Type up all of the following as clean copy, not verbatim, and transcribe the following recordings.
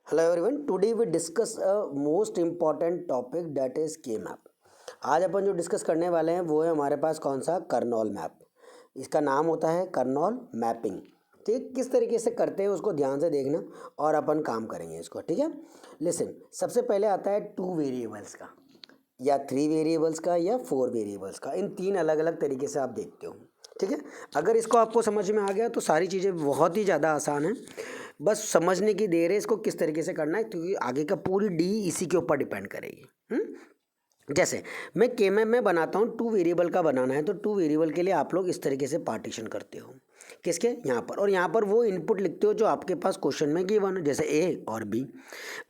Hello everyone, today we discuss a most important topic that is K map. आज अपन जो discuss करने वाले हैं वो है हमारे पास कौन सा कर्नौल मैप। इसका नाम होता है कर्नौल मैपिंग। ठीक, किस तरीके से करते हैं उसको ध्यान से देखना और अपन काम करेंगे इसको। ठीक है, लिसन। सबसे पहले आता है 2 वेरिएबल्स का या 3 वेरिएबल्स का या 4 वेरिएबल्स का। इन तीन अलग अलग तरीके से आप देखते हो। ठीक है, अगर इसको आपको समझ में आ गया तो सारी चीज़ें बहुत ही ज़्यादा आसान है। बस समझने की देर है इसको किस तरीके से करना है, क्योंकि आगे का पूरी डी इसी के ऊपर डिपेंड करेगी। जैसे मैं के मैप में बनाता हूँ, 2 वेरिएबल का बनाना है तो 2 वेरिएबल के लिए आप लोग इस तरीके से पार्टीशन करते हो। किसके? यहाँ पर। और यहाँ पर वो इनपुट लिखते हो जो आपके पास क्वेश्चन में गिवन है, जैसे ए और बी।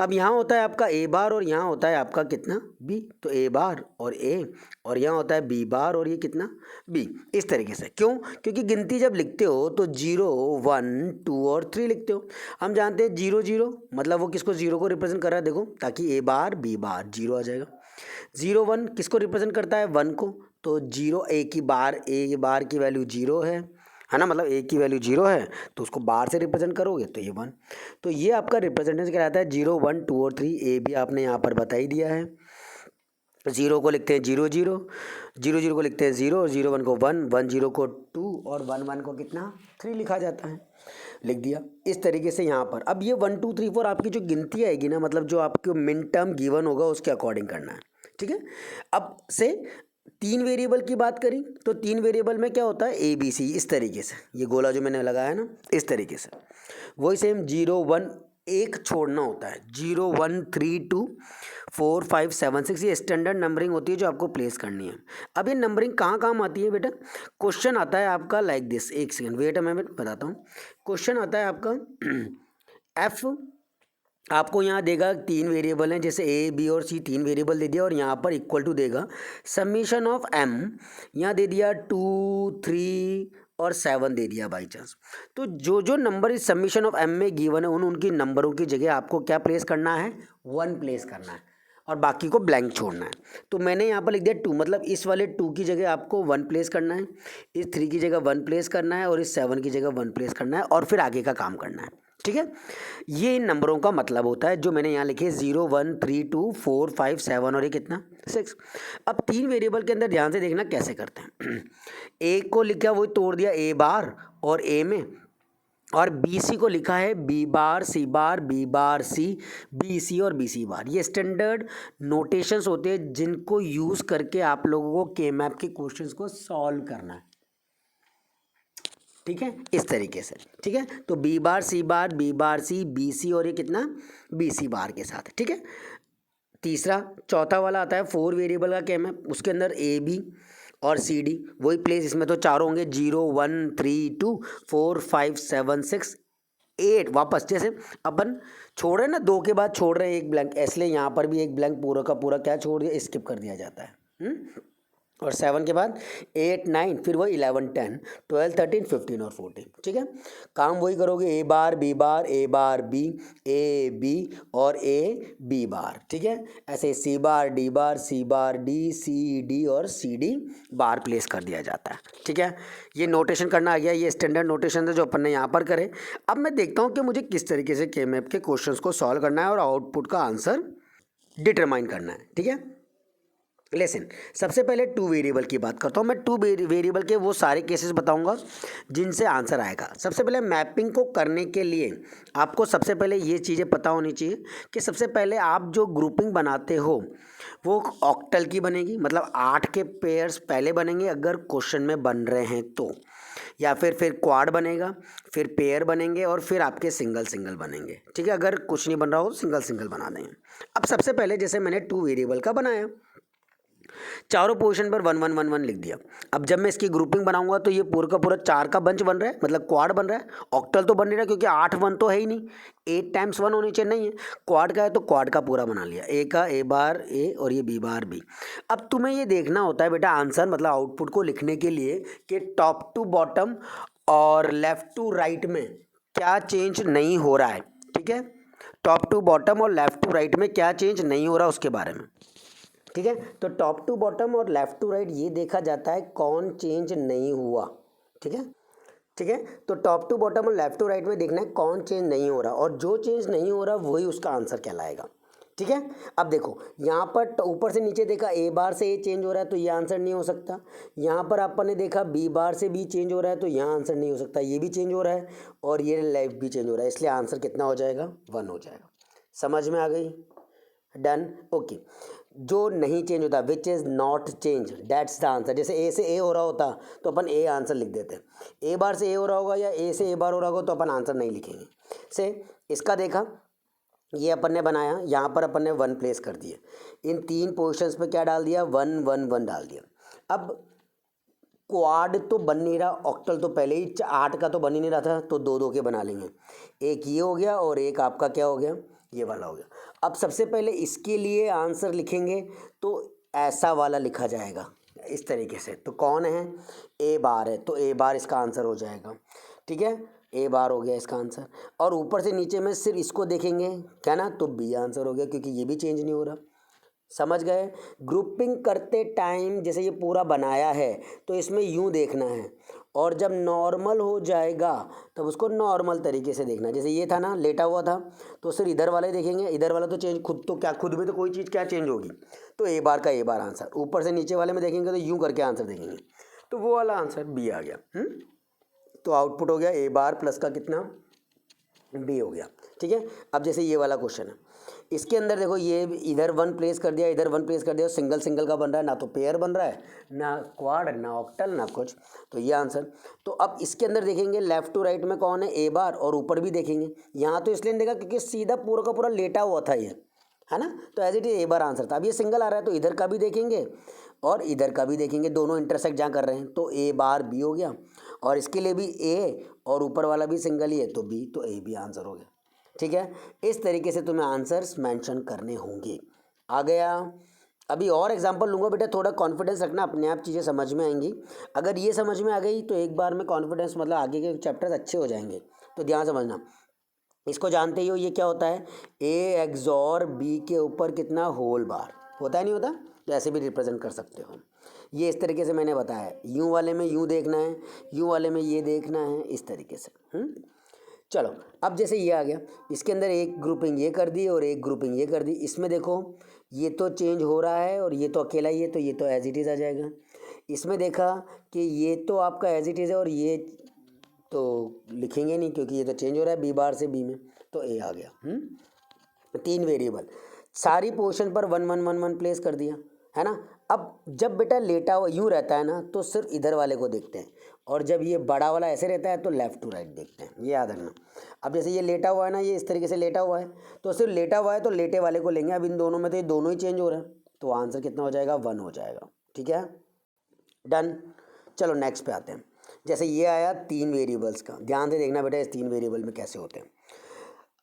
अब यहाँ होता है आपका ए बार और यहाँ होता है आपका कितना? बी। तो ए बार और ए, और यहाँ होता है बी बार और ये कितना? बी। इस तरीके से। क्यों? क्योंकि गिनती जब लिखते हो तो 0 1 2 और 3 लिखते हो। हम जानते हैं 0 0 मतलब वो किसको? 0 को रिप्रेजेंट कर रहा है। देखो, ताकि ए बार बी बार 0 आ जाएगा। 0 1 किसको रिप्रेजेंट करता है? 1 को। तो 0 ए बार की वैल्यू 0 है ना, मतलब ए की वैल्यू 0 है तो उसको बार से रिप्रेजेंट करोगे तो ये 1। तो ये आपका रिप्रेजेंटेशन कहलाता है 0 1 2 और 3। ए भी आपने यहाँ पर बता ही दिया है। 0 को लिखते हैं 0 0, 0 0 को लिखते हैं 0, और 0 1 को 1, 1 0 को 2 और 1 1 को कितना? 3 लिखा जाता है। लिख दिया इस तरीके से यहाँ पर। अब ये 1 2 3 4 आपकी जो गिनती आएगी ना, मतलब जो आपको मिन टर्म गिवन होगा उसके अकॉर्डिंग करना है। ठीक है, अब से 3 वेरिएबल की बात करी तो 3 वेरिएबल में क्या होता है? A B C. इस तरीके से ये गोला जो मैंने लगाया है ना, इस तरीके से वही सेम 0 1 एक छोड़ना होता है। 0 1 3 2 4 5 7 6 ये स्टैंडर्ड नंबरिंग होती है जो आपको प्लेस करनी है। अब ये नंबरिंग कहाँ काम आती है बेटा? क्वेश्चन आता है आपका लाइक दिस। एक सेकंड वेट, मैं बताता हूँ। क्वेश्चन आता है आपका एफ आपको यहाँ देगा 3 वेरिएबल हैं, जैसे ए बी और सी 3 वेरिएबल दे दिया, और यहाँ पर इक्वल टू देगा समीशन ऑफ एम। यहाँ दे दिया 2 3 और 7 दे दिया बाई चांस। तो जो जो नंबर इस समीशन ऑफ एम में गिवन है उनकी नंबरों की जगह आपको क्या प्लेस करना है? 1 प्लेस करना है और बाकी को ब्लैंक छोड़ना है। तो मैंने यहाँ पर लिख दिया 2, मतलब इस वाले 2 की जगह आपको 1 प्लेस करना है, इस 3 की जगह 1 प्लेस करना है और इस 7 की जगह 1 प्लेस करना है, और फिर आगे का काम करना है। ठीक है, ये इन नंबरों का मतलब होता है जो मैंने यहाँ लिखे 0 1 3 2 4 5 7 और ये कितना? 6। अब 3 वेरिएबल के अंदर ध्यान से देखना कैसे करते हैं। ए को लिखा वही तोड़ दिया ए बार और ए में, और बी सी को लिखा है B bar C bar B bar C B C और बी सी बार। ये स्टैंडर्ड नोटेशंस होते हैं जिनको यूज़ करके आप लोगों को के मैप के क्वेश्चंस को सॉल्व करना है। ठीक है, इस तरीके से। ठीक है, तो B bar C bar B bar C B C और ये कितना? बी सी बार के साथ। ठीक है, तीसरा चौथा वाला आता है 4 वेरिएबल का के मैप। उसके अंदर ए बी और सी डी वही प्लेस, इसमें तो चारों होंगे 0 1 3 2 4 5 7 6 8। वापस जैसे अपन छोड़ रहे हैं ना, 2 के बाद छोड़ रहे हैं एक ब्लैंक, इसलिए यहाँ पर भी एक ब्लैंक पूरा का पूरा क्या छोड़ दिया? स्किप कर दिया जाता है। और 7 के बाद 8 9, फिर वही 11 10 12 13 15 और 14। ठीक है, काम वही करोगे ए बार बी ए बी और ए बी बार। ठीक है, ऐसे सी बार डी सी डी और सी डी बार प्लेस कर दिया जाता है। ठीक है, ये नोटेशन करना आ गया। ये स्टैंडर्ड नोटेशन है जो अपन ने यहाँ पर करे। अब मैं देखता हूँ कि मुझे किस तरीके से के मैप के क्वेश्चंस को सॉल्व करना है और आउटपुट का आंसर डिटरमाइन करना है। ठीक है, लेसन। सबसे पहले 2 वेरिएबल की बात करता हूँ मैं। 2 वेरिएबल के वो सारे केसेस बताऊंगा जिनसे आंसर आएगा। सबसे पहले मैपिंग को करने के लिए आपको सबसे पहले ये चीज़ें पता होनी चाहिए कि सबसे पहले आप जो ग्रुपिंग बनाते हो वो ऑक्टल की बनेगी, मतलब 8 के पेयर्स पहले बनेंगे अगर क्वेश्चन में बन रहे हैं तो, या फिर क्वाड बनेगा, फिर पेयर बनेंगे और फिर आपके सिंगल बनेंगे। ठीक है, अगर कुछ नहीं बन रहा हो तो सिंगल बना देंगे। अब सबसे पहले जैसे मैंने 2 वेरिएबल का बनाया, चारों पोजीशन पर 1 1 1 1 लिख दिया। अब जब मैं इसकी ग्रुपिंग बनाऊंगा तो ये पूरा का पूरा 4 का बंच बन रहा है, मतलब क्वाड बन रहा है। ऑक्टल तो बन नहीं रहा क्योंकि 8 1 तो है ही नहीं, 8 टाइम्स 1 होनी चाहिए, नहीं है। क्वाड का है तो क्वाड का पूरा बना लिया, ए का ए बार ए और ये बी बार बी। अब तुम्हें ये देखना होता है बेटा आंसर, मतलब आउटपुट को लिखने के लिए कि टॉप टू बॉटम और लेफ्ट टू राइट में क्या चेंज नहीं हो रहा है। ठीक है, टॉप टू बॉटम और लेफ्ट टू राइट में क्या चेंज नहीं हो रहा उसके बारे में। ठीक है, तो टॉप टू बॉटम और लेफ्ट टू राइट ये देखा जाता है कौन चेंज नहीं हुआ। ठीक है, ठीक है। तो टॉप टू बॉटम और लेफ्ट टू राइट में देखना है कौन चेंज नहीं हो रहा, और जो चेंज नहीं हो रहा वही उसका आंसर कहलाएगा। ठीक है। अब देखो यहाँ पर ऊपर से नीचे देखा ए बार से ए चेंज हो रहा है तो ये आंसर नहीं हो सकता। यहाँ पर अपन ने देखा बी बार से बी चेंज हो रहा है तो यहाँ आंसर नहीं हो सकता। ये भी चेंज हो रहा है और ये लेफ्ट भी चेंज हो रहा है, इसलिए आंसर कितना हो जाएगा, 1 हो जाएगा। समझ में आ गई? डन। ओके। जो नहीं चेंज होता, which is not change, that's the answer. जैसे ए से ए हो रहा होता तो अपन ए आंसर लिख देते हैं, ए बार से ए हो रहा होगा या ए से ए बार हो रहा होगा तो अपन आंसर नहीं लिखेंगे। से इसका देखा, ये अपन ने बनाया, यहाँ पर अपन ने 1 प्लेस कर दिए, इन 3 पोजिशंस पे क्या डाल दिया, 1 1 1 डाल दिया। अब क्वाड तो बन नहीं रहा, ऑक्टल तो पहले ही 8 का तो बन ही नहीं रहा था, तो 2 2 के बना लेंगे। एक ये हो गया और एक आपका क्या हो गया, ये वाला हो गया। अब सबसे पहले इसके लिए आंसर लिखेंगे तो ऐसा वाला लिखा जाएगा इस तरीके से। तो कौन है, ए बार है, तो ए बार इसका आंसर हो जाएगा। ठीक है, ए बार हो गया इसका आंसर। और ऊपर से नीचे में सिर्फ इसको देखेंगे क्या ना, तो बी आंसर हो गया, क्योंकि ये भी चेंज नहीं हो रहा। समझ गए? ग्रुपिंग करते टाइम जैसे ये पूरा बनाया है तो इसमें यूँ देखना है, और जब नॉर्मल हो जाएगा तब उसको नॉर्मल तरीके से देखना है। जैसे ये था ना, लेटा हुआ था, तो सिर्फ इधर वाले देखेंगे, इधर वाला तो चेंज खुद तो क्या, खुद में तो कोई चीज़ क्या चेंज होगी, तो ए बार का ए बार आंसर। ऊपर से नीचे वाले में देखेंगे तो यूँ करके आंसर देखेंगे, तो वो वाला आंसर बी आ गया। तो आउटपुट हो गया ए बार प्लस का कितना, बी हो गया। ठीक है। अब जैसे ये वाला क्वेश्चन है, इसके अंदर देखो ये इधर 1 प्लेस कर दिया, इधर 1 प्लेस कर दिया, सिंगल सिंगल का बन रहा है, ना तो पेयर बन रहा है, ना क्वाड, ना ऑक्टल, ना कुछ, तो ये आंसर। तो अब इसके अंदर देखेंगे लेफ्ट टू राइट में कौन है, ए बार, और ऊपर भी देखेंगे। यहाँ तो इसलिए नहीं देखा क्योंकि सीधा पूरा का पूरा लेटा हुआ था ये, है ना, तो as it is A bar answer था। अब ये सिंगल आ रहा है तो इधर का भी देखेंगे और इधर का भी देखेंगे, दोनों इंटरसेक्ट जहाँ कर रहे हैं, तो ए बार बी हो गया। और इसके लिए भी ए और ऊपर वाला भी सिंगल ही है तो बी, तो ए भी आंसर हो गया। ठीक है। इस तरीके से तुम्हें आंसर्स मेंशन करने होंगे। आ गया? अभी और एग्जांपल लूँगा बेटा, थोड़ा कॉन्फिडेंस रखना, अपने आप चीज़ें समझ में आएंगी। अगर ये समझ में आ गई तो एक बार में कॉन्फिडेंस, मतलब आगे के चैप्टर्स अच्छे हो जाएंगे। तो ध्यान समझना, इसको जानते ही हो, ये क्या होता है, ए एक्सॉर बी के ऊपर कितना, होल बार होता है, नहीं होता, तो ऐसे भी रिप्रेजेंट कर सकते हो। ये इस तरीके से मैंने बताया, यूँ वाले में यूँ देखना है, यूँ वाले में ये देखना है, इस तरीके से। चलो, अब जैसे ये आ गया, इसके अंदर एक ग्रुपिंग ये कर दी और एक ग्रुपिंग ये कर दी। इसमें देखो ये तो चेंज हो रहा है और ये तो अकेला ही है, तो ये तो एज इट इज़ आ जाएगा। इसमें देखा कि ये तो आपका एज इट इज़ है और ये तो लिखेंगे नहीं क्योंकि ये तो चेंज हो रहा है बी बार से बी में, तो ए आ गया। 3 वेरिएबल, सारी पोर्शन पर 1 1 1 1 प्लेस कर दिया, है ना। अब जब बेटा लेटा हुआ यूँ रहता है ना तो सिर्फ इधर वाले को देखते हैं, और जब ये बड़ा वाला ऐसे रहता है तो लेफ़्ट टू राइट देखते हैं, ये याद रखना। अब जैसे ये लेटा हुआ है ना, ये इस तरीके से लेटा हुआ है, तो सिर्फ लेटा हुआ है तो लेटे वाले को लेंगे। अब इन दोनों में तो ये दोनों ही चेंज हो रहे हैं, तो आंसर कितना हो जाएगा, 1 हो जाएगा। ठीक है, डन। चलो नेक्स्ट पे आते हैं। जैसे ये आया 3 वेरिएबल्स का, ध्यान से देखना बेटा इस 3 वेरिएबल में कैसे होते हैं।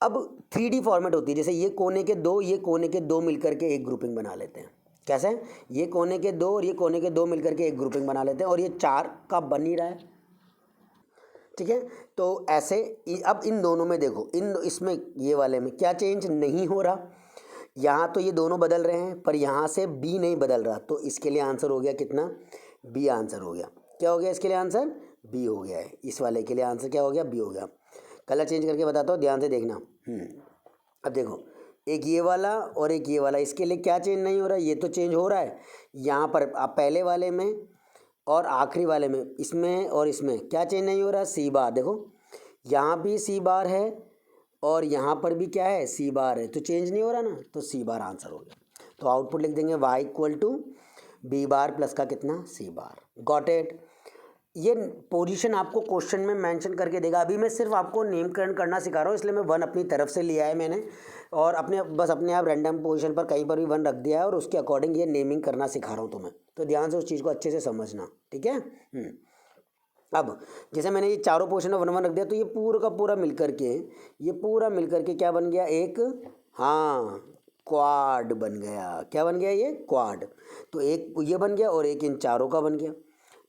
अब 3D फॉर्मेट होती है, जैसे ये कोने के 2, ये कोने के 2 मिलकर के एक ग्रुपिंग बना लेते हैं। कैसे? ये कोने के 2 और ये कोने के 2 मिलकर के एक ग्रुपिंग बना लेते हैं, और ये 4 का बन ही रहा है। ठीक है, तो ऐसे अब इन दोनों में देखो, इसमें ये वाले में क्या चेंज नहीं हो रहा, यहाँ तो ये दोनों बदल रहे हैं पर यहाँ से बी नहीं बदल रहा, तो इसके लिए आंसर हो गया कितना, बी आंसर हो गया। क्या हो गया इसके लिए आंसर, बी हो गया है। इस वाले के लिए आंसर क्या हो गया, बी हो गया। कलर चेंज करके बताता हूँ, ध्यान से देखना। अब देखो एक ये वाला और एक ये वाला, इसके लिए क्या चेंज नहीं हो रहा, ये तो चेंज हो रहा है। यहाँ पर आप पहले वाले में और आखिरी वाले में, इसमें और इसमें क्या चेंज नहीं हो रहा, सी बार। देखो यहाँ भी सी बार है और यहाँ पर भी क्या है, सी बार है, तो चेंज नहीं हो रहा ना, तो सी बार आंसर हो गया। तो आउटपुट लिख देंगे y equal to B bar plus का कितना, सी बार। Got it? ये पोजीशन आपको क्वेश्चन में मेंशन करके देगा। अभी मैं सिर्फ आपको नेमकरण करना सिखा रहा हूँ, इसलिए मैं 1 अपनी तरफ से लिया है मैंने, और अपने आप रैंडम पोजीशन पर कहीं पर भी 1 रख दिया है, और उसके अकॉर्डिंग ये नेमिंग करना सिखा रहा हूँ तुम्हें। तो ध्यान से उस चीज़ को अच्छे से समझना, ठीक है। अब जैसे मैंने ये चारों पोर्शन में 1 1 रख दिया, तो ये पूरा का पूरा मिलकर के क्या बन गया, एक, हाँ, क्वाड बन गया। क्या बन गया, ये क्वाड। तो एक ये बन गया और एक इन चारों का बन गया।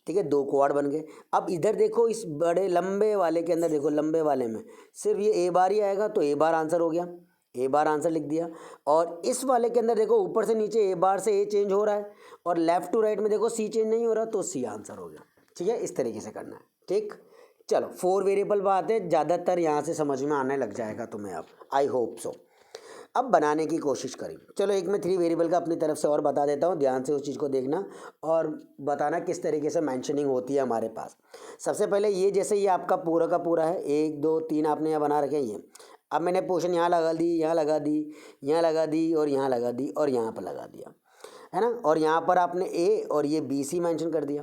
ठीक है, 2 क्वाड बन गए। अब इधर देखो, इस बड़े लंबे वाले के अंदर देखो, लंबे वाले में सिर्फ ये ए बार ही आएगा, तो ए बार आंसर हो गया, ए बार आंसर लिख दिया। और इस वाले के अंदर देखो, ऊपर से नीचे ए बार से ए चेंज हो रहा है, और लेफ्ट टू राइट में देखो सी चेंज नहीं हो रहा, तो सी आंसर हो गया। ठीक है, इस तरीके से करना है। ठीक, चलो 4 वेरिएबल बात है, ज़्यादातर यहाँ से समझ में आने लग जाएगा तुम्हें अब, आई होप सो। अब बनाने की कोशिश करें। चलो एक मैं 3 वेरिएबल का अपनी तरफ से और बता देता हूँ, ध्यान से उस चीज़ को देखना और बताना किस तरीके से मेंशनिंग होती है हमारे पास। सबसे पहले ये, जैसे ये आपका पूरा का पूरा है, 1 2 3 आपने यहाँ बना रखे हैं ये। अब मैंने पोर्शन यहाँ लगा दी, यहाँ लगा दी, यहाँ लगा दी और यहाँ लगा दी और यहाँ पर लगा दिया, है ना। और यहाँ पर आपने ए और ये बी सी मैंशन कर दिया।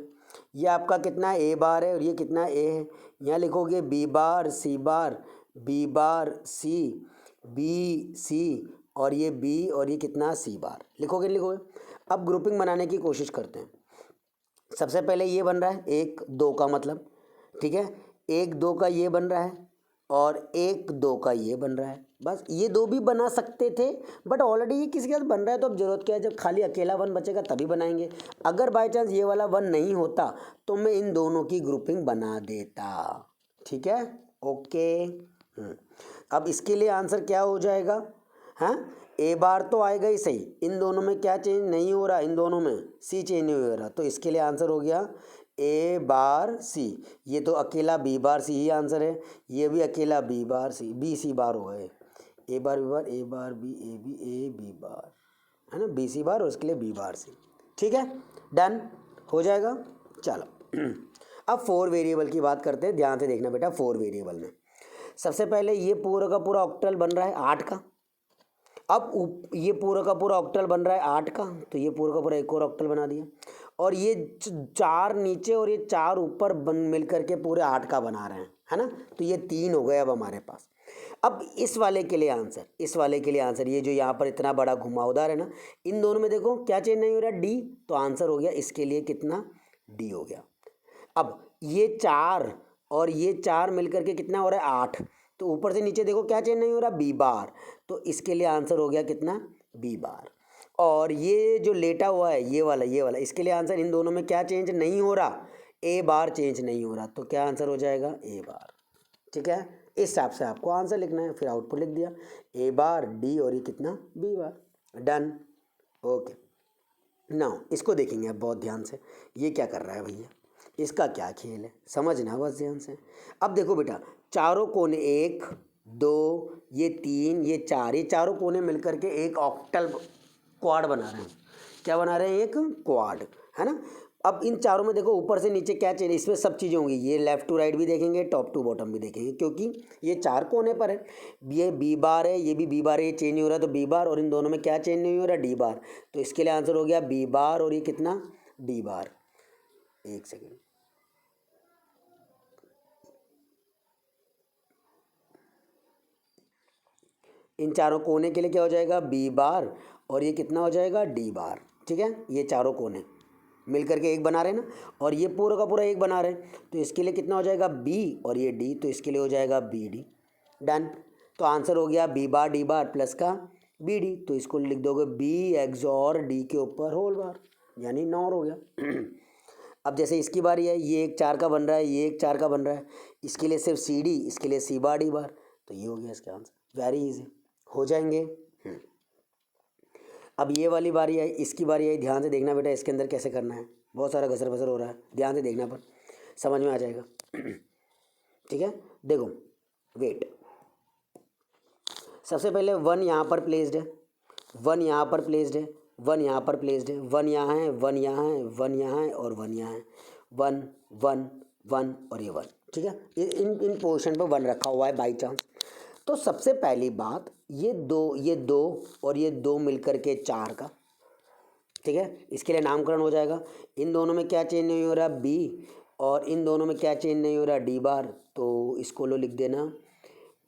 ये आपका कितना ए बार है और ये कितना ए है। यहाँ लिखोगे B bar C bar, B bar C, B C और ये बी और ये कितना सी बार, लिखोगे नहीं लिखोगे। अब ग्रुपिंग बनाने की कोशिश करते हैं। सबसे पहले ये बन रहा है 1 2 का, मतलब ठीक है, 1 2 का ये बन रहा है और 1 2 का ये बन रहा है। बस ये दो भी बना सकते थे, बट ऑलरेडी ये किसी के साथ बन रहा है तो अब जरूरत क्या है, जब खाली अकेला 1 बचेगा तभी बनाएंगे। अगर बाय चांस ये वाला 1 नहीं होता तो मैं इन दोनों की ग्रुपिंग बना देता, ठीक है, ओके। अब इसके लिए आंसर क्या हो जाएगा, हाँ, ए बार तो आएगा ही सही, इन दोनों में क्या चेंज नहीं हो रहा, इन दोनों में सी चेंज नहीं हो रहा, तो इसके लिए आंसर हो गया ए बार सी। ये तो अकेला बी बार सी ही आंसर है, ये भी अकेला बी बार सी, बी सी बार हो गए, A bar B bar, A bar B, A B, A B bar, है ना, बी सी बार और इसके लिए बी बार सी, ठीक है, डन हो जाएगा। चलो अब 4 वेरिएबल की बात करते हैं, ध्यान से देखना बेटा। 4 वेरिएबल में सबसे पहले ये पूरा का पूरा ऑक्टल बन रहा है 8 का। अब ये पूरा का पूरा ऑक्टल बन रहा है 8 का, तो ये पूरा का पूरा एक और ऑक्टल बना दिया। और ये 4 नीचे और ये 4 ऊपर बन मिल करके पूरे 8 का बना रहे हैं, है ना, तो ये 3 हो गए अब हमारे पास। अब इस वाले के लिए आंसर, इस वाले के लिए आंसर, ये जो यहाँ पर इतना बड़ा घुमावदार है ना, इन दोनों में देखो क्या चेंज नहीं हो रहा, डी, तो आंसर हो गया इसके लिए कितना, डी हो गया। अब ये 4 और ये 4 मिलकर के कितना हो रहा है 8, तो ऊपर से नीचे देखो क्या चेंज नहीं हो रहा, बी बार, तो इसके लिए आंसर हो गया कितना, बी बार। और ये जो लेटा हुआ है ये वाला, इसके लिए आंसर, इन दोनों में क्या चेंज नहीं हो रहा, ए बार चेंज नहीं हो रहा, तो क्या आंसर हो जाएगा, ए बार, ठीक है। इस हिसाब से आपको आंसर लिखना है, फिर आउटपुट लिख दिया, ए बार डी और ये कितना, B bar, done, okay. Now इसको देखेंगे अब बहुत ध्यान से, ये क्या कर रहा है भैया, इसका क्या खेल है, समझना बस ध्यान से। अब देखो बेटा, चारों कोने 1 2 ये 3 ये 4, ये चारों कोने मिलकर के एक ऑक्टल क्वाड बना रहे हैं। क्या बना रहे हैं, एक क्वाड, है ना। अब इन चारों में देखो ऊपर से नीचे क्या चेंज, इसमें सब चीज़ें होंगी, ये लेफ्ट टू राइट भी देखेंगे, टॉप टू बॉटम भी देखेंगे, क्योंकि ये 4 कोने पर है। ये बी बार है, ये भी बी बार है, ये चेंज नहीं हो रहा तो बी बार, और इन दोनों में क्या चेंज नहीं हो रहा, डी बार, तो इसके लिए आंसर हो गया बी बार और ये कितना, डी बार। एक सेकेंड, इन चारों कोने के लिए क्या हो जाएगा, बी बार और ये कितना हो जाएगा, डी बार, ठीक है। ये चारों कोने मिल करके एक बना रहे हैं ना, और ये पूरा का पूरा एक बना रहे हैं, तो इसके लिए कितना हो जाएगा, बी और ये डी, तो इसके लिए हो जाएगा बी डी, डन। तो आंसर हो गया B bar D bar plus का बी डी, तो इसको लिख दोगे बी एक्सॉर डी के ऊपर होल बार, यानी नॉर हो गया। अब जैसे इसकी बारी है, ये एक 4 का बन रहा है, ये एक 4 का बन रहा है, इसके लिए सिर्फ सी डी, इसके लिए सी बार डी बार, तो ये हो गया इसका आंसर, वेरी इजी हो जाएंगे। अब ये वाली बारी है, इसकी बारी है, ध्यान से देखना बेटा, इसके अंदर कैसे करना है, बहुत सारा घसर बसर हो रहा है, ध्यान से देखना पर समझ में आ जाएगा, ठीक है। देखो वेट, सबसे पहले 1 यहाँ पर प्लेस्ड है, 1 यहाँ पर प्लेस्ड है, 1 यहाँ पर प्लेस्ड है, 1 यहाँ है, 1 यहाँ है, 1 यहाँ है और 1 यहाँ है, 1 1 1 और ये 1, ठीक है। इन पोजीशन पर 1 रखा हुआ है बाई चांस। तो सबसे पहली बात, ये दो और ये 2 मिलकर के 4 का, ठीक है, इसके लिए नामकरण हो जाएगा। इन दोनों में क्या चेंज नहीं हो रहा, बी, और इन दोनों में क्या चेंज नहीं हो रहा, डी बार, तो इसको लो लिख देना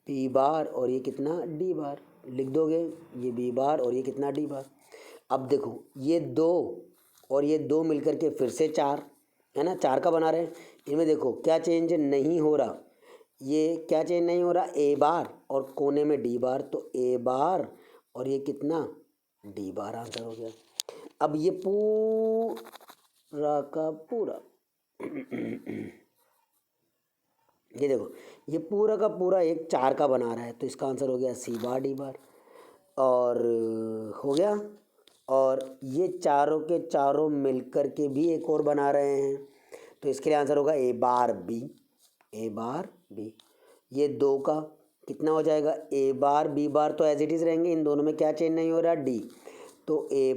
बी बार और ये कितना, डी बार, लिख दोगे ये बी बार और ये कितना, डी बार। अब देखो ये 2 और ये 2 मिलकर के फिर से 4, है ना, 4 का बना रहे हैं, इनमें देखो क्या चेंज नहीं हो रहा, ये क्या चेंज नहीं हो रहा, ए बार और कोने में डी बार, तो ए बार और ये कितना, डी बार, आंसर हो गया। अब ये पूरा का पूरा ये देखो, ये पूरा का पूरा एक 4 का बना रहा है, तो इसका आंसर हो गया सी बार डी बार, और हो गया। और ये चारों के चारों मिलकर के भी एक और बना रहे हैं, तो इसके लिए आंसर होगा ए बार बी, ए बार बी। ये 2 का कितना हो जाएगा, ए बार बी बार तो एज इट इज़ रहेंगे, इन दोनों में क्या चेंज नहीं हो रहा, डी। तो ए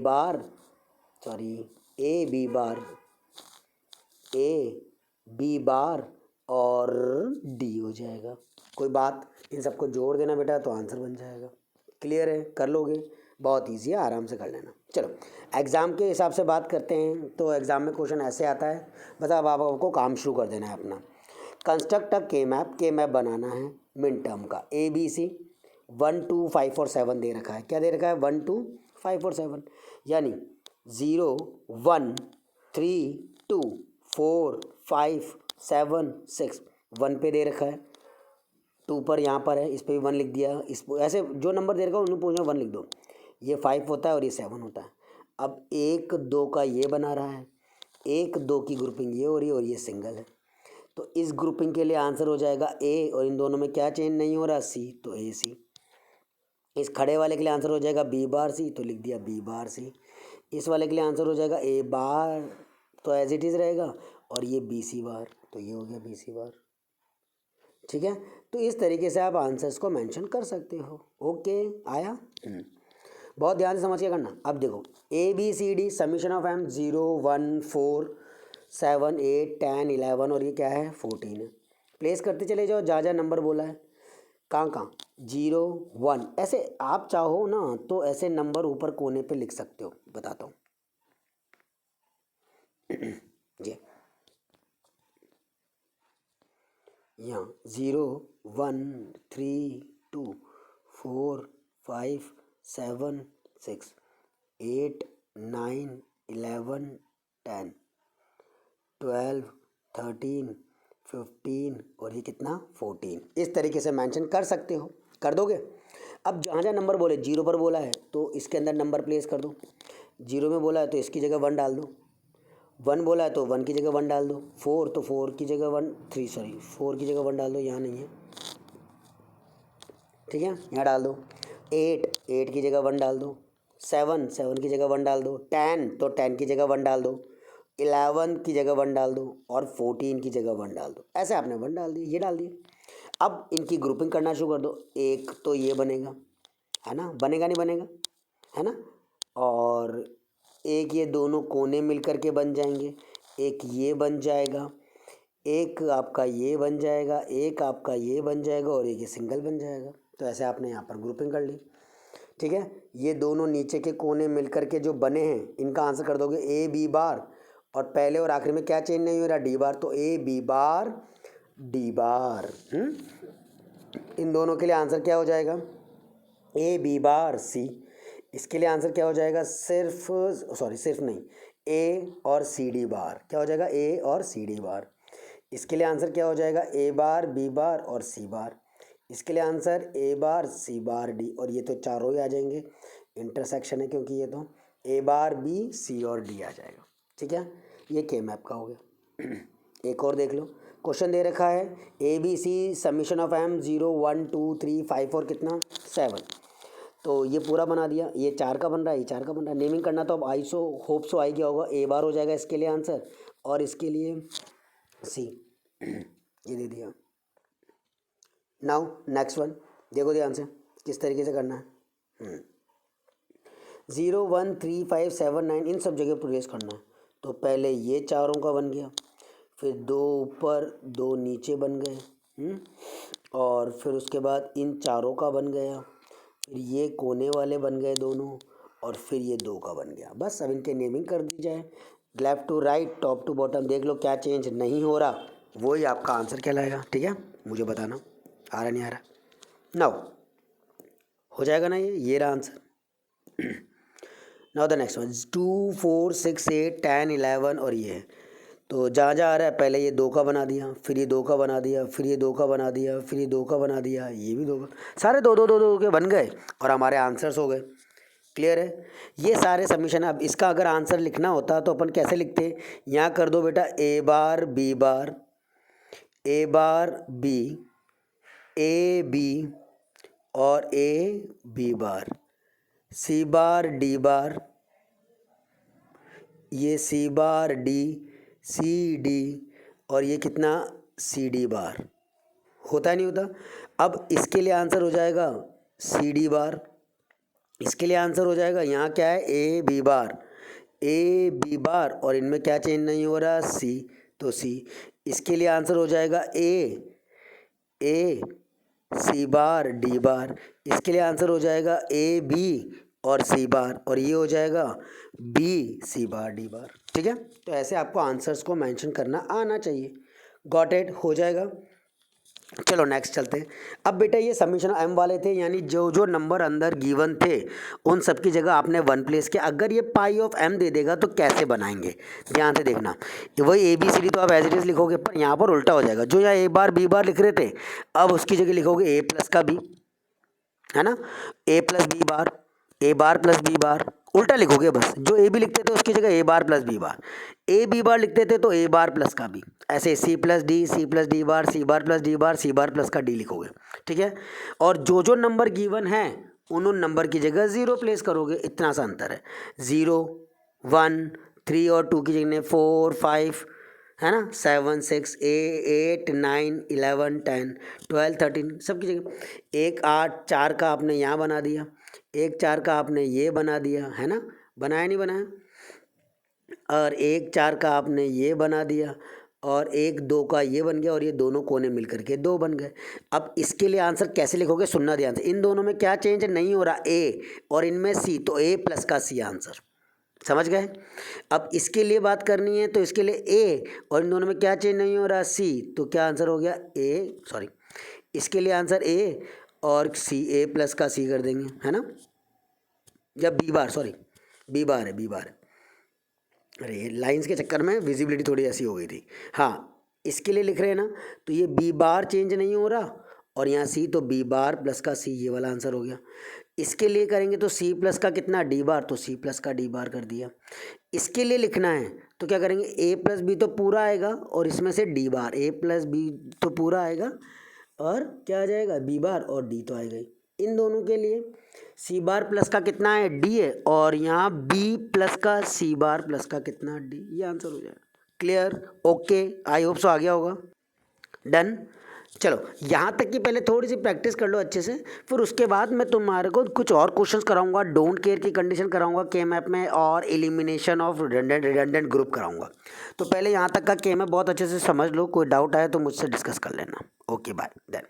बी बार, ए बी बार और डी हो जाएगा। कोई बात, इन सबको जोड़ देना बेटा तो आंसर बन जाएगा। क्लियर है, कर लोगे, बहुत ईजी है, आराम से कर लेना। चलो एग्ज़ाम के हिसाब से बात करते हैं। तो एग्ज़ाम में क्वेश्चन ऐसे आता है, बस अब आपको काम शुरू कर देना है अपना। कंस्ट्रक्ट अ के मैप बनाना है मिन टर्म का, ए बी सी 1 2 5 और 7 दे रखा है। क्या दे रखा है, 1 2 5 और 7, यानी 0 1 3 2 4 5 7 6। 1 पे दे रखा है, 2 पर यहाँ पर है, इस पर भी 1 लिख दिया। इस ऐसे जो नंबर दे रखा है उन्हें पूछना 1 लिख दो। ये 5 होता है और ये 7 होता है। अब 1 2 का ये बना रहा है, 1 2 की ग्रुपिंग ये हो रही है और ये सिंगल है। तो इस ग्रुपिंग के लिए आंसर हो जाएगा ए, और इन दोनों में क्या चेंज नहीं हो रहा, सी, तो ए सी। इस खड़े वाले के लिए आंसर हो जाएगा बी बार सी, तो लिख दिया बी बार सी। इस वाले के लिए आंसर हो जाएगा ए बार, तो एज इट इज़ रहेगा, और ये बी सी बार, तो ये हो गया बी सी बार। ठीक है, तो इस तरीके से आप आंसर्स को मेंशन कर सकते हो। ओके, आया? बहुत ध्यान से समझ के करना। अब देखो A B C D summation of M 0 1 4 7 8 10 11 और ये क्या है 14 है। प्लेस करते चले जाओ, जहाँ जहाँ नंबर बोला है, कहाँ 0 1, ऐसे आप चाहो ना तो ऐसे नंबर ऊपर कोने पे लिख सकते हो, बताता हूँ जी। यहाँ 0 1 3 2 4 5 7 6 8 9 11 10 12 13 15 और ये कितना 14, इस तरीके से मेंशन कर सकते हो। कर दोगे? अब जहाँ जहाँ नंबर बोले, 0 पर बोला है तो इसके अंदर नंबर प्लेस कर दो, 0 में बोला है तो इसकी जगह 1 डाल दो, 1 बोला है तो 1 की जगह 1 डाल दो, 4 तो 4 की जगह 4 की जगह 1 डाल दो, यहाँ नहीं है, ठीक है, यहाँ डाल दो। 8 की जगह 1 डाल दो, 7 की जगह 1 डाल दो, 10 तो 10 की जगह 1 डाल दो, 11 की जगह 1 डाल दो, और 14 की जगह 1 डाल दो। ऐसे आपने 1 डाल दिए, ये डाल दिए। अब इनकी ग्रुपिंग करना शुरू कर दो। एक तो ये बनेगा, है ना, बनेगा नहीं बनेगा, है ना, और एक ये दोनों कोने मिल कर के बन जाएंगे, एक ये बन जाएगा, एक आपका ये बन जाएगा, एक आपका ये बन जाएगा, और एक ये सिंगल बन जाएगा। तो ऐसे आपने यहाँ पर ग्रुपिंग कर ली। ठीक है, ये दोनों नीचे के कोने मिल कर के जो बने हैं इनका आंसर कर दोगे ए बी बार, और पहले और आखिर में क्या चेंज नहीं हो रहा, डी बार, तो ए बी बार डी बार। इन दोनों के लिए आंसर क्या हो जाएगा, ए बी बार सी। इसके लिए आंसर क्या हो जाएगा, सिर्फ नहीं, ए और सी डी बार। क्या हो जाएगा, ए और सी डी बार। इसके लिए आंसर क्या हो जाएगा, ए बार बी बार और सी बार। इसके लिए answer A bar C bar D, और ये तो चारों ही आ जाएंगे, इंटरसेक्शन है क्योंकि ये तो ए बार बी सी और डी आ जाएगा। ठीक है, ये के मैप का हो गया। एक और देख लो, क्वेश्चन दे रखा है A B C summation of M 0 1 2 3 5 और कितना 7। तो ये पूरा बना दिया, ये 4 का बन रहा है, ये 4 का बन रहा है। नेमिंग करना तो अब होप सो आई गया होगा, ए बार हो जाएगा इसके लिए आंसर, और इसके लिए सी ये दे दिया। नाउ नेक्स्ट वन, देखो ध्यान से किस तरीके से करना है। 0 1 3 5 7 9 इन सब जगह प्लेस करना है। तो पहले ये चारों का बन गया, फिर 2 ऊपर 2 नीचे बन गए, और फिर उसके बाद इन चारों का बन गया, फिर ये कोने वाले बन गए दोनों, और फिर ये 2 का बन गया। बस अब इनके नेमिंग कर दी जाए, left to right top to bottom, देख लो क्या चेंज नहीं हो रहा, वही आपका आंसर कहलाएगा। ठीक है, मुझे बताना आ रहा नहीं आ रहा। नाउ हो जाएगा ना, ये रहा answer. Now the next one 2 4 6 8 10 11 और ये है। तो जहाँ जहाँ आ रहा है पहले ये 2 का बना दिया, फिर ये 2 का बना दिया, फिर ये 2 का बना दिया, फिर ये 2 का बना दिया, ये भी 2 का, सारे 2 2 2 2 के बन गए और हमारे आंसर्स हो गए। क्लियर है, ये सारे सबमिशन। अब इसका अगर आंसर लिखना होता तो अपन कैसे लिखते, यहाँ कर दो बेटा A bar B bar, A bar B, A B और A B bar, C bar D बार, ये सी बार डी, सी डी, और ये कितना सी डी बार, होता है नहीं होता। अब इसके लिए आंसर हो जाएगा सी डी बार, इसके लिए आंसर हो जाएगा यहाँ क्या है A B bar, A B बार, और इनमें क्या चेंज नहीं हो रहा सी, तो सी। इसके लिए आंसर हो जाएगा ए सी बार डी बार, इसके लिए आंसर हो जाएगा ए बी और सी बार, और ये हो जाएगा बी सी बार डी बार। ठीक है, तो ऐसे आपको आंसर्स को मेंशन करना आना चाहिए। गॉट इट, हो जाएगा। चलो नेक्स्ट चलते हैं। अब बेटा ये समीशन एम वाले थे, यानी जो जो नंबर अंदर गिवन थे उन सब की जगह आपने वन प्लेस किया। अगर ये पाई ऑफ एम दे देगा तो कैसे बनाएंगे, ध्यान से देखना। वही ए बी सी डी तो आप एज इट इज़ लिखोगे, पर यहाँ पर उल्टा हो जाएगा। जो यहाँ ए बार बी बार लिख रहे थे, अब उसकी जगह लिखोगे ए प्लस का बी, है ना, ए plus B bar, A bar plus B बार, उल्टा लिखोगे बस। जो ए बी लिखते थे उसकी जगह A bar plus B bar, A B bar लिखते थे तो ए बार प्लस का बी, ऐसे C plus D bar, C bar plus D bar, C bar plus का डी लिखोगे। ठीक है, और जो जो नंबर गिवन है उन नंबर की जगह ज़ीरो प्लेस करोगे, इतना सा अंतर है। 0 1 3 और 2 की जगह 4 5, है ना, 7 6 8 9 11 10 12 13 सब की जगह। 1 8 4 का आपने यहाँ बना दिया, 1 4 का आपने ये बना दिया, है ना, बनाया नहीं बनाया, और 1 4 का आपने ये बना दिया, और 1 2 का ये बन गया, और ये दोनों कोने मिल करके 2 बन गए। अब इसके लिए आंसर कैसे लिखोगे, सुनना ध्यान से। इन दोनों में क्या चेंज नहीं हो रहा, ए, और इनमें सी, तो ए प्लस का सी आंसर, समझ गए। अब इसके लिए बात करनी है तो इसके लिए ए, और इन दोनों में क्या चेंज नहीं हो रहा सी, तो क्या आंसर हो गया ए, सॉरी, इसके लिए आंसर ए और सी, ए प्लस का सी कर देंगे, है ना, जब B bar, sorry B bar है, बी बार है, अरे लाइंस के चक्कर में विजिबिलिटी थोड़ी ऐसी हो गई थी। हाँ, इसके लिए लिख रहे हैं ना, तो ये बी बार चेंज नहीं हो रहा, और यहाँ सी, तो बी बार प्लस का सी, ये वाला आंसर हो गया। इसके लिए करेंगे तो सी प्लस का कितना डी बार, तो सी प्लस का डी बार कर दिया। इसके लिए लिखना है तो क्या करेंगे, ए प्लस बी तो पूरा आएगा, और इसमें से डी बार, ए प्लस बी तो पूरा आएगा, और क्या आ जाएगा बी बार, और डी तो आएगा ही। इन दोनों के लिए सी बार प्लस का कितना है डी है, और यहाँ बी प्लस का सी बार प्लस का कितना डी, ये आंसर हो जाएगा। Clear, okay, I hope so आ गया होगा। डन। चलो यहाँ तक की पहले थोड़ी सी प्रैक्टिस कर लो अच्छे से, फिर उसके बाद मैं तुम्हारे को कुछ और क्वेश्चंस कराऊंगा, डोंट केयर की कंडीशन कराऊंगा के मैप में, और एलिमिनेशन ऑफ रिडंडेंट ग्रुप कराऊंगा। तो पहले यहाँ तक का के मैप बहुत अच्छे से समझ लो, कोई डाउट आए तो मुझसे डिस्कस कर लेना। Okay bye, done.